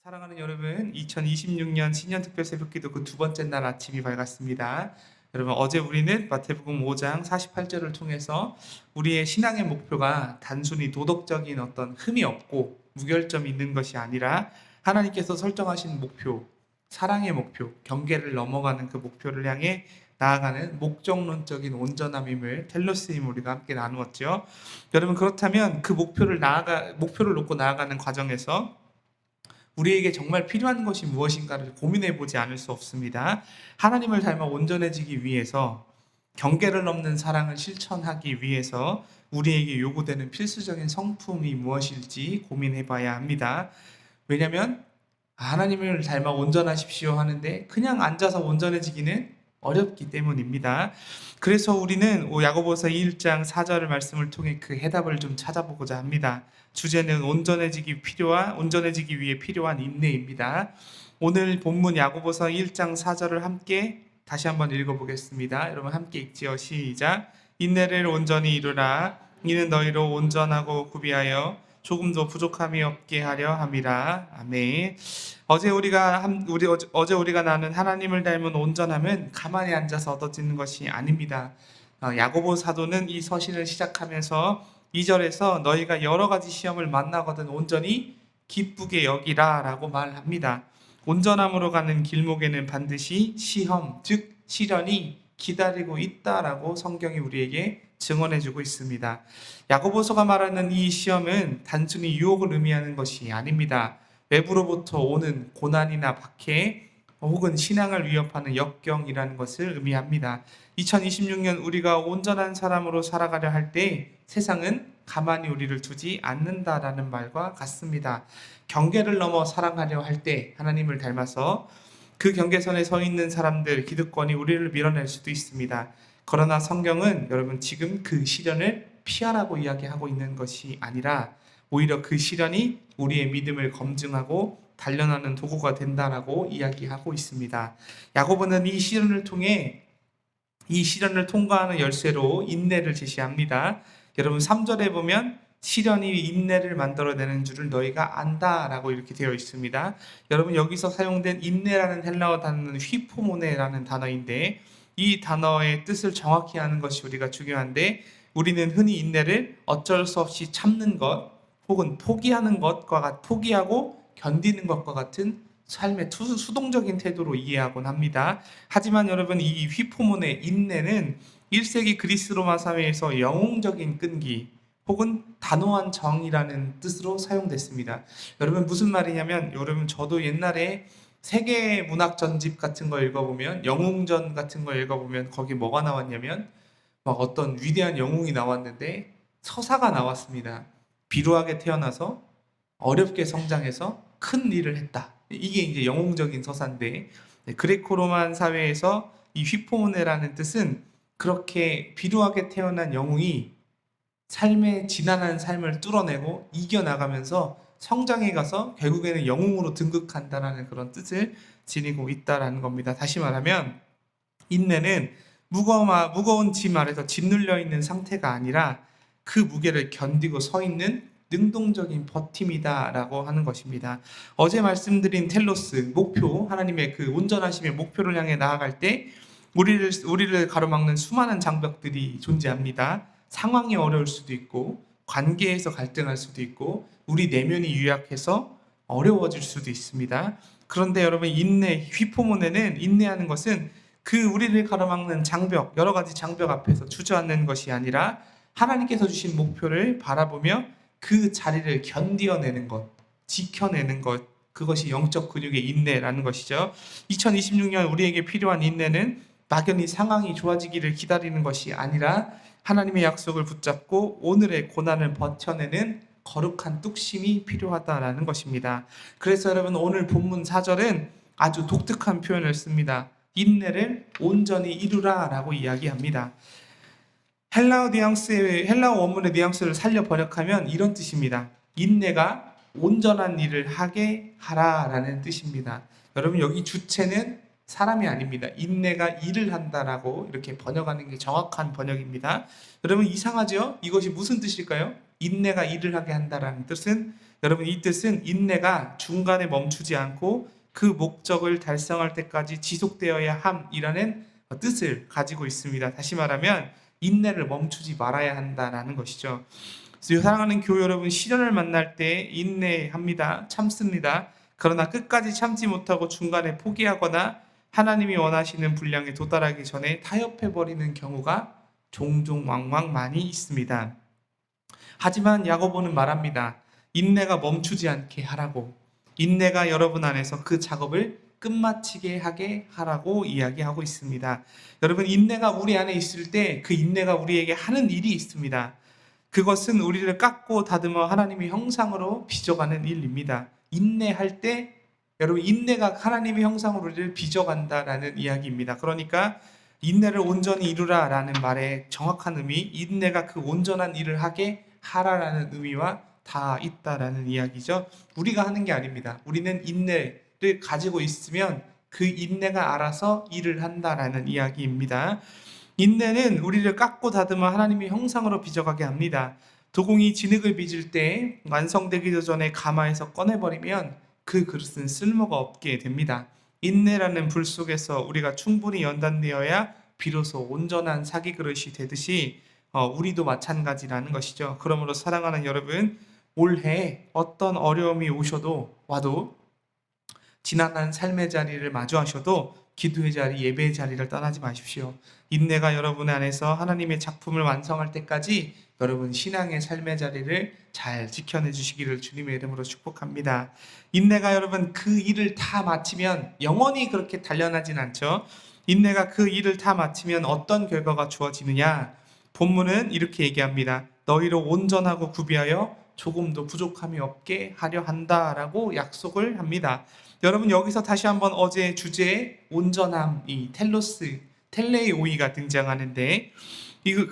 사랑하는 여러분, 2026년 신년 특별 새벽기도 그 두 번째 날 아침이 밝았습니다. 여러분, 어제 우리는 마태복음 5장 48절을 통해서 우리의 신앙의 목표가 단순히 도덕적인 어떤 흠이 없고 무결점이 있는 것이 아니라 하나님께서 설정하신 목표, 사랑의 목표, 경계를 넘어가는 그 목표를 향해 나아가는 목적론적인 온전함임을 텔로스임 우리가 함께 나누었죠. 여러분, 그렇다면 그 목표를 놓고 나아가는 과정에서 우리에게 정말 필요한 것이 무엇인가를 고민해 보지 않을 수 없습니다. 하나님을 닮아 온전해지기 위해서, 경계를 넘는 사랑을 실천하기 위해서 우리에게 요구되는 필수적인 성품이 무엇일지 고민해 봐야 합니다. 왜냐하면 하나님을 닮아 온전하십시오 하는데 그냥 앉아서 온전해지기는 어렵기 때문입니다. 그래서 우리는 야고보서 1장 4절 말씀을 통해 그 해답을 좀 찾아보고자 합니다. 주제는 온전해지기 위해 필요한 인내입니다. 오늘 본문 야고보서 1장 4절을 함께 다시 한번 읽어보겠습니다. 여러분 함께 읽지요. 시작. 인내를 온전히 이루라. 이는 너희로 온전하고 구비하여 조금도 부족함이 없게 하려 함이라. 아멘. 어제 우리가 나눈 하나님을 닮은 온전함은 가만히 앉아서 얻어지는 것이 아닙니다. 야고보 사도는 이 서신을 시작하면서 2절에서 너희가 여러 가지 시험을 만나거든 온전히 기쁘게 여기라 라고 말합니다. 온전함으로 가는 길목에는 반드시 시험, 즉 시련이 기다리고 있다라고 성경이 우리에게 증언해주고 있습니다. 야고보서가 말하는 이 시험은 단순히 유혹을 의미하는 것이 아닙니다. 외부로부터 오는 고난이나 박해 혹은 신앙을 위협하는 역경이라는 것을 의미합니다. 2026년 우리가 온전한 사람으로 살아가려 할 때 세상은 가만히 우리를 두지 않는다라는 말과 같습니다. 경계를 넘어 사랑하려 할 때 하나님을 닮아서 그 경계선에 서 있는 사람들, 기득권이 우리를 밀어낼 수도 있습니다. 그러나 성경은 여러분 지금 그 시련을 피하라고 이야기하고 있는 것이 아니라 오히려 그 시련이 우리의 믿음을 검증하고 단련하는 도구가 된다라고 이야기하고 있습니다. 야고보는 이 시련을 통해 이 시련을 통과하는 열쇠로 인내를 제시합니다. 여러분 3절에 보면 시련이 인내를 만들어내는 줄을 너희가 안다라고 이렇게 되어 있습니다. 여러분 여기서 사용된 인내라는 헬라어 단어는 휘포모네라는 단어인데 이 단어의 뜻을 정확히 아는 것이 우리가 중요한데 우리는 흔히 인내를 어쩔 수 없이 참는 것 혹은 포기하고 견디는 것과 같은 삶의 수동적인 태도로 이해하곤 합니다. 하지만 여러분 이 휘포몬의 인내는 1세기 그리스 로마 사회에서 영웅적인 끈기 혹은 단호한 정이라는 뜻으로 사용됐습니다. 여러분 무슨 말이냐면 여러분 저도 옛날에 세계 문학 전집 같은 거 읽어보면 영웅전 같은 거 읽어보면 거기 뭐가 나왔냐면 막 어떤 위대한 영웅이 나왔는데 서사가 나왔습니다. 비루하게 태어나서 어렵게 성장해서 큰 일을 했다. 이게 이제 영웅적인 서사인데 그레코로만 사회에서 이 휘포모네라는 뜻은 그렇게 비루하게 태어난 영웅이 삶의 지난한 삶을 뚫어내고 이겨나가면서 성장해 가서 결국에는 영웅으로 등극한다라는 그런 뜻을 지니고 있다라는 겁니다. 다시 말하면 인내는 무거운 짐 아래서 짓눌려 있는 상태가 아니라 그 무게를 견디고 서 있는 능동적인 버팀이다라고 하는 것입니다. 어제 말씀드린 텔로스, 목표, 하나님의 그 온전하심의 목표를 향해 나아갈 때 우리를 가로막는 수많은 장벽들이 존재합니다. 상황이 어려울 수도 있고 관계에서 갈등할 수도 있고 우리 내면이 유약해서 어려워질 수도 있습니다. 그런데 여러분 휘포모네는 인내하는 것은 그 우리를 가로막는 장벽, 여러 가지 장벽 앞에서 주저앉는 것이 아니라 하나님께서 주신 목표를 바라보며 그 자리를 견디어내는 것, 지켜내는 것, 그것이 영적 근육의 인내라는 것이죠. 2026년 우리에게 필요한 인내는 막연히 상황이 좋아지기를 기다리는 것이 아니라 하나님의 약속을 붙잡고 오늘의 고난을 버텨내는 거룩한 뚝심이 필요하다라는 것입니다. 그래서 여러분 오늘 본문 4절은 아주 독특한 표현을 씁니다. 인내를 온전히 이루라 라고 이야기합니다. 헬라어 원문의 뉘앙스를 살려 번역하면 이런 뜻입니다. 인내가 온전한 일을 하게 하라라는 뜻입니다. 여러분 여기 주체는 사람이 아닙니다. 인내가 일을 한다라고 이렇게 번역하는 게 정확한 번역입니다. 여러분 이상하죠? 이것이 무슨 뜻일까요? 인내가 일을 하게 한다라는 뜻은 여러분 이 뜻은 인내가 중간에 멈추지 않고 그 목적을 달성할 때까지 지속되어야 함이라는 뜻을 가지고 있습니다. 다시 말하면 인내를 멈추지 말아야 한다라는 것이죠. 그래서 사랑하는 교회 여러분, 시련을 만날 때 인내합니다. 참습니다. 그러나 끝까지 참지 못하고 중간에 포기하거나 하나님이 원하시는 분량에 도달하기 전에 타협해버리는 경우가 종종 왕왕 많이 있습니다. 하지만 야고보는 말합니다. 인내가 멈추지 않게 하라고. 인내가 여러분 안에서 그 작업을 끝마치게 하게 하라고 이야기하고 있습니다. 여러분, 인내가 우리 안에 있을 때 그 인내가 우리에게 하는 일이 있습니다. 그것은 우리를 깎고 다듬어 하나님의 형상으로 빚어가는 일입니다. 인내할 때 여러분, 인내가 하나님의 형상으로 우리를 빚어간다라는 이야기입니다. 그러니까 인내를 온전히 이루라 라는 말의 정확한 의미, 인내가 그 온전한 일을 하게 하라라는 의미와 다 있다라는 이야기죠. 우리가 하는 게 아닙니다. 우리는 인내를 가지고 있으면 그 인내가 알아서 일을 한다라는 이야기입니다. 인내는 우리를 깎고 다듬어 하나님의 형상으로 빚어가게 합니다. 도공이 진흙을 빚을 때 완성되기도 전에 가마에서 꺼내버리면 그 그릇은 쓸모가 없게 됩니다. 인내라는 불 속에서 우리가 충분히 연단되어야 비로소 온전한 사기 그릇이 되듯이 우리도 마찬가지라는 것이죠. 그러므로 사랑하는 여러분, 올해 어떤 어려움이 와도 지난한 삶의 자리를 마주하셔도 기도의 자리, 예배의 자리를 떠나지 마십시오. 인내가 여러분 안에서 하나님의 작품을 완성할 때까지 여러분 신앙의 삶의 자리를 잘 지켜내 주시기를 주님의 이름으로 축복합니다. 인내가 여러분 그 일을 다 마치면 영원히 그렇게 단련하진 않죠. 인내가 그 일을 다 마치면 어떤 결과가 주어지느냐? 본문은 이렇게 얘기합니다. 너희로 온전하고 구비하여 조금도 부족함이 없게 하려 한다라고 약속을 합니다. 여러분 여기서 다시 한번 어제 주제의 온전함, 이 텔레오이가 등장하는데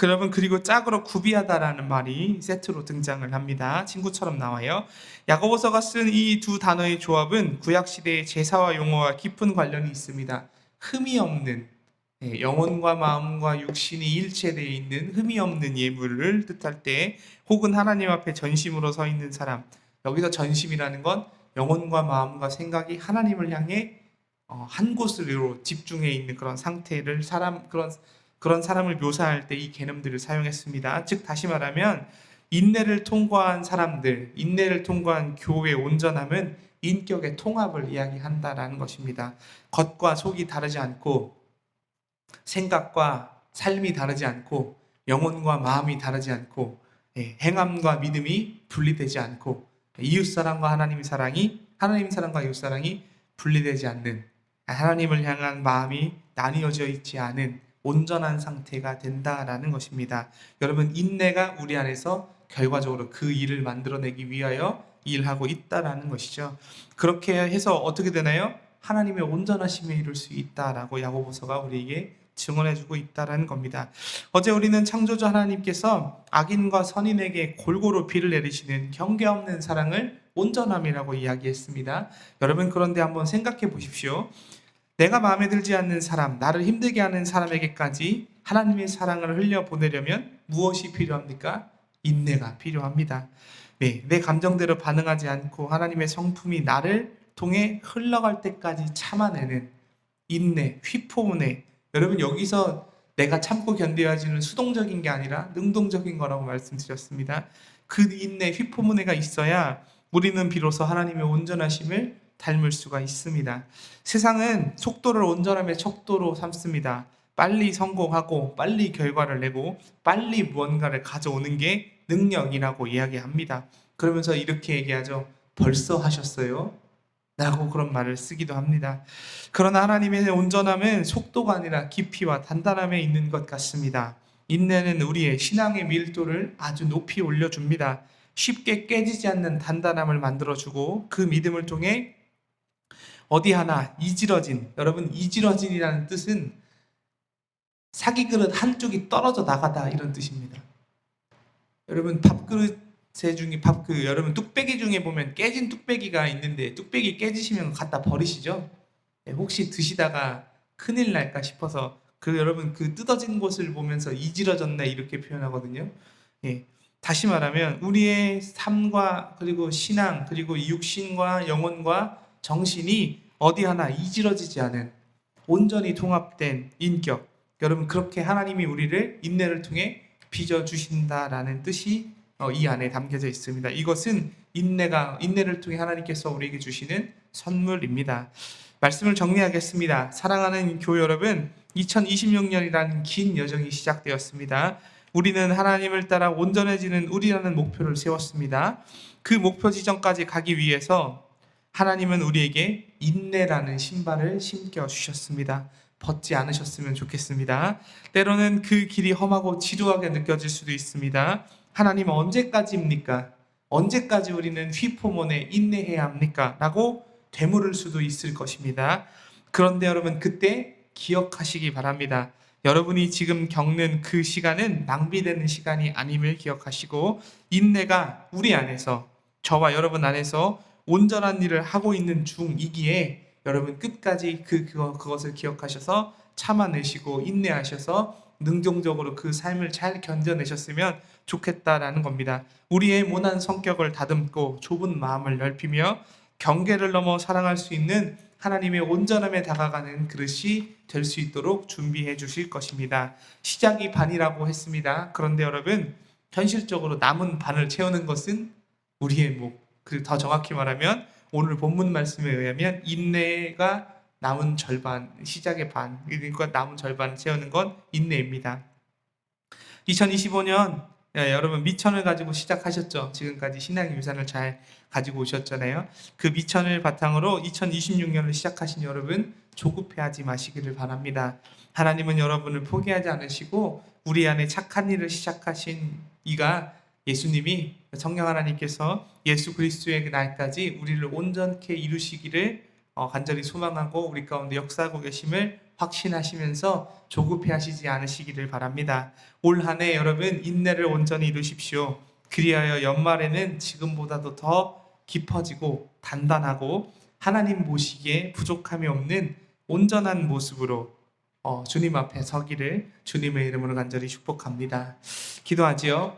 여러분 그리고 짝으로 구비하다라는 말이 세트로 등장을 합니다. 친구처럼 나와요. 야고보서가 쓴 이 두 단어의 조합은 구약시대의 제사와 용어와 깊은 관련이 있습니다. 흠이 없는, 영혼과 마음과 육신이 일체되어 있는 흠이 없는 예물을 뜻할 때, 혹은 하나님 앞에 전심으로 서 있는 사람, 여기서 전심이라는 건 영혼과 마음과 생각이 하나님을 향해 한 곳으로 집중해 있는 그런 상태를 그런 사람을 묘사할 때 이 개념들을 사용했습니다. 즉 다시 말하면 인내를 통과한 사람들, 인내를 통과한 교회의 온전함은 인격의 통합을 이야기한다라는 것입니다. 겉과 속이 다르지 않고 생각과 삶이 다르지 않고 영혼과 마음이 다르지 않고 행함과 믿음이 분리되지 않고 이웃사랑과 하나님 사랑과 이웃사랑이 분리되지 않는, 하나님을 향한 마음이 나뉘어져 있지 않은 온전한 상태가 된다라는 것입니다. 여러분 인내가 우리 안에서 결과적으로 그 일을 만들어내기 위하여 일하고 있다라는 것이죠. 그렇게 해서 어떻게 되나요? 하나님의 온전하심에 이룰 수 있다라고 야고보서가 우리에게 증언해주고 있다라는 겁니다. 어제 우리는 창조주 하나님께서 악인과 선인에게 골고루 비를 내리시는 경계 없는 사랑을 온전함이라고 이야기했습니다. 여러분 그런데 한번 생각해 보십시오. 내가 마음에 들지 않는 사람, 나를 힘들게 하는 사람에게까지 하나님의 사랑을 흘려보내려면 무엇이 필요합니까? 인내가 필요합니다. 내 감정대로 반응하지 않고 하나님의 성품이 나를 통해 흘러갈 때까지 참아내는 인내, 휘포은혜. 여러분 여기서 내가 참고 견뎌야지는 수동적인 게 아니라 능동적인 거라고 말씀드렸습니다. 그 인내, 휘포문회가 있어야 우리는 비로소 하나님의 온전하심을 닮을 수가 있습니다. 세상은 속도를 온전함의 척도로 삼습니다. 빨리 성공하고 빨리 결과를 내고 빨리 무언가를 가져오는 게 능력이라고 이야기합니다. 그러면서 이렇게 얘기하죠. 벌써 하셨어요? 라고 그런 말을 쓰기도 합니다. 그러나 하나님의 온전함은 속도가 아니라 깊이와 단단함에 있는 것 같습니다. 인내는 우리의 신앙의 밀도를 아주 높이 올려줍니다. 쉽게 깨지지 않는 단단함을 만들어주고 그 믿음을 통해 어디 하나 여러분 이지러진이라는 뜻은 사기 그릇 한쪽이 떨어져 나가다 이런 뜻입니다. 여러분 여러분 뚝배기 중에 보면 깨진 뚝배기가 있는데 뚝배기 깨지시면 갖다 버리시죠? 혹시 드시다가 큰일 날까 싶어서 여러분 그 뜯어진 곳을 보면서 이지러졌네 이렇게 표현하거든요. 다시 말하면 우리의 삶과 그리고 신앙 그리고 육신과 영혼과 정신이 어디 하나 이지러지지 않은 온전히 통합된 인격. 여러분, 그렇게 하나님이 우리를 인내를 통해 빚어주신다라는 뜻이 이 안에 담겨져 있습니다. 이것은 인내를 통해 하나님께서 우리에게 주시는 선물입니다. 말씀을 정리하겠습니다. 사랑하는 교회 여러분, 2026년이라는 긴 여정이 시작되었습니다. 우리는 하나님을 따라 온전해지는 우리라는 목표를 세웠습니다. 그 목표 지점까지 가기 위해서 하나님은 우리에게 인내라는 신발을 신겨 주셨습니다. 벗지 않으셨으면 좋겠습니다. 때로는 그 길이 험하고 지루하게 느껴질 수도 있습니다. 하나님, 언제까지입니까? 언제까지 우리는 휘포몬에 인내해야 합니까? 라고 되물을 수도 있을 것입니다. 그런데 여러분, 그때 기억하시기 바랍니다. 여러분이 지금 겪는 그 시간은 낭비되는 시간이 아님을 기억하시고, 인내가 우리 안에서, 저와 여러분 안에서 온전한 일을 하고 있는 중이기에 여러분 끝까지 그것을 기억하셔서 참아내시고 인내하셔서 능동적으로 그 삶을 잘 견뎌내셨으면 좋겠다라는 겁니다. 우리의 모난 성격을 다듬고 좁은 마음을 넓히며 경계를 넘어 사랑할 수 있는 하나님의 온전함에 다가가는 그릇이 될 수 있도록 준비해 주실 것입니다. 시작이 반이라고 했습니다. 그런데 여러분, 현실적으로 남은 반을 채우는 것은 우리의 목, 그리고 더 정확히 말하면 오늘 본문 말씀에 의하면 인내가 남은 절반, 시작의 반, 그러니까 남은 절반을 채우는 건 인내입니다. 2025년 여러분 미천을 가지고 시작하셨죠. 지금까지 신앙 유산을 잘 가지고 오셨잖아요. 그 미천을 바탕으로 2026년을 시작하신 여러분, 조급해하지 마시기를 바랍니다. 하나님은 여러분을 포기하지 않으시고 우리 안에 착한 일을 시작하신 이가 예수님이, 성령 하나님께서 예수 그리스도의 날까지 우리를 온전케 이루시기를 간절히 소망하고 우리 가운데 역사하고 계심을 확신하시면서 조급해하시지 않으시기를 바랍니다. 올 한 해 여러분, 인내를 온전히 이루십시오. 그리하여 연말에는 지금보다도 더 깊어지고 단단하고 하나님 보시기에 부족함이 없는 온전한 모습으로 주님 앞에 서기를 주님의 이름으로 간절히 축복합니다. 기도하지요.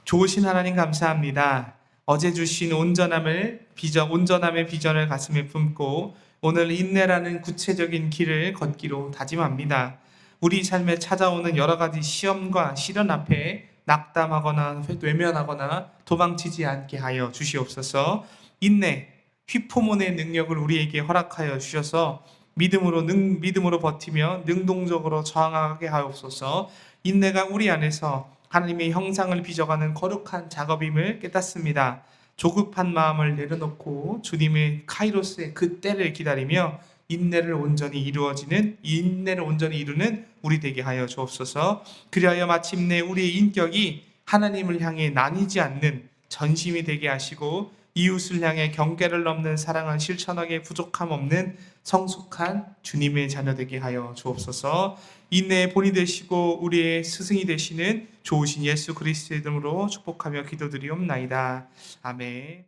좋으신 하나님, 감사합니다. 어제 주신 온전함의 비전을 가슴에 품고 오늘 인내라는 구체적인 길을 걷기로 다짐합니다. 우리 삶에 찾아오는 여러 가지 시험과 시련 앞에 낙담하거나 외면하거나 도망치지 않게 하여 주시옵소서. 인내, 휘포몬의 능력을 우리에게 허락하여 주셔서 믿음으로 버티며 능동적으로 저항하게 하옵소서. 인내가 우리 안에서 하나님의 형상을 빚어가는 거룩한 작업임을 깨닫습니다. 조급한 마음을 내려놓고 주님의 카이로스의 그 때를 기다리며 인내를 온전히 이루는 우리 되게 하여 주옵소서. 그리하여 마침내 우리의 인격이 하나님을 향해 나뉘지 않는 전심이 되게 하시고 이웃을 향해 경계를 넘는 사랑을 실천하게 부족함 없는 성숙한 주님의 자녀 되게 하여 주옵소서. 인내의 본이 되시고 우리의 스승이 되시는 좋으신 예수 그리스도의 이름으로 축복하며 기도드리옵나이다. 아멘.